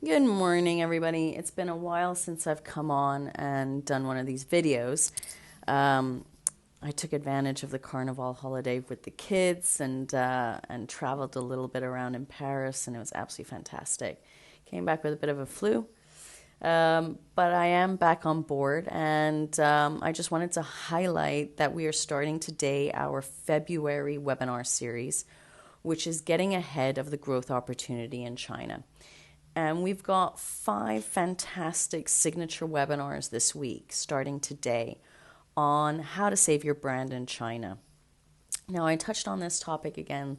Good morning, everybody. It's been a while since I've come on and done one of these videos. Um, I took advantage of the Carnival holiday with the kids and traveled a little bit around in Paris, and it was absolutely fantastic. Came back with a bit of a flu, but I am back on board, and I just wanted to highlight that we are starting today our February webinar series, which is getting ahead of the growth opportunity in China. And we've got 5 fantastic signature webinars this week, starting today, on how to save your brand in China. Now, I touched on this topic again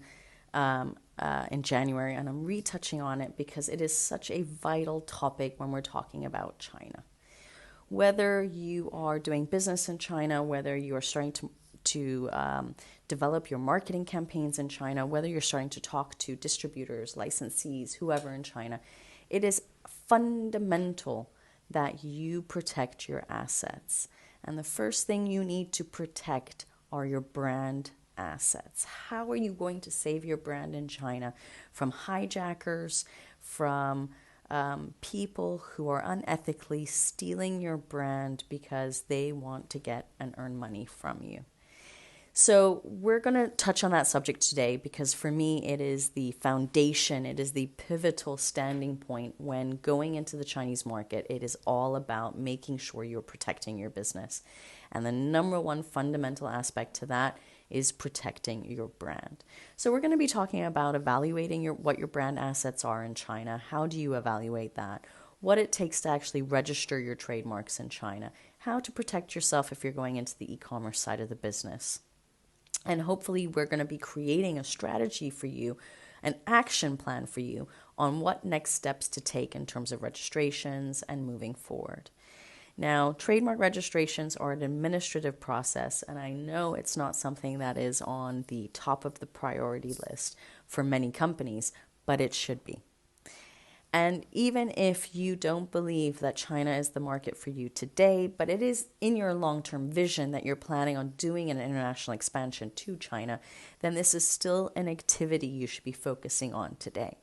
in January, and I'm retouching on it because it is such a vital topic when we're talking about China. Whether you are doing business in China, whether you are starting to develop your marketing campaigns in China, whether you're starting to talk to distributors, licensees, whoever in China, it is fundamental that you protect your assets. And the first thing you need to protect are your brand assets. How are you going to save your brand in China from hijackers, from people who are unethically stealing your brand because they want to get and earn money from you? So we're going to touch on that subject today because for me it is the foundation, it is the pivotal standing point when going into the Chinese market. It is all about making sure you're protecting your business. And the number one fundamental aspect to that is protecting your brand. So we're going to be talking about evaluating what your brand assets are in China. How do you evaluate that? What it takes to actually register your trademarks in China. How to protect yourself if you're going into the e-commerce side of the business. And hopefully we're going to be creating a strategy for you, an action plan for you on what next steps to take in terms of registrations and moving forward. Now, trademark registrations are an administrative process, and I know it's not something that is on the top of the priority list for many companies, but it should be. And even if you don't believe that China is the market for you today, but it is in your long-term vision that you're planning on doing an international expansion to China, then this is still an activity you should be focusing on today.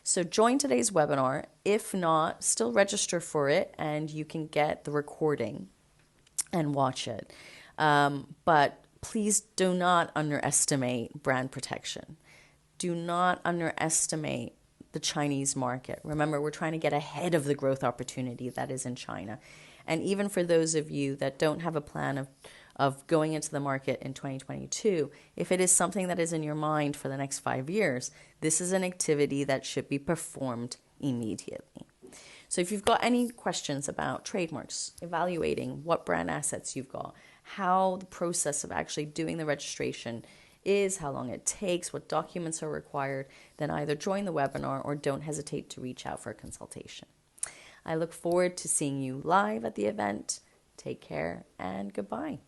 So join today's webinar. If not, still register for it and you can get the recording and watch it. But please do not underestimate brand protection. Do not underestimate the Chinese market. Remember, we're trying to get ahead of the growth opportunity that is in China. And even for those of you that don't have a plan of going into the market in 2022, if it is something that is in your mind for the next 5 years, this is an activity that should be performed immediately. So if you've got any questions about trademarks, evaluating what brand assets you've got, how the process of actually doing the registration is, how long it takes, what documents are required, then either join the webinar or don't hesitate to reach out for a consultation. I look forward to seeing you live at the event. Take care and goodbye.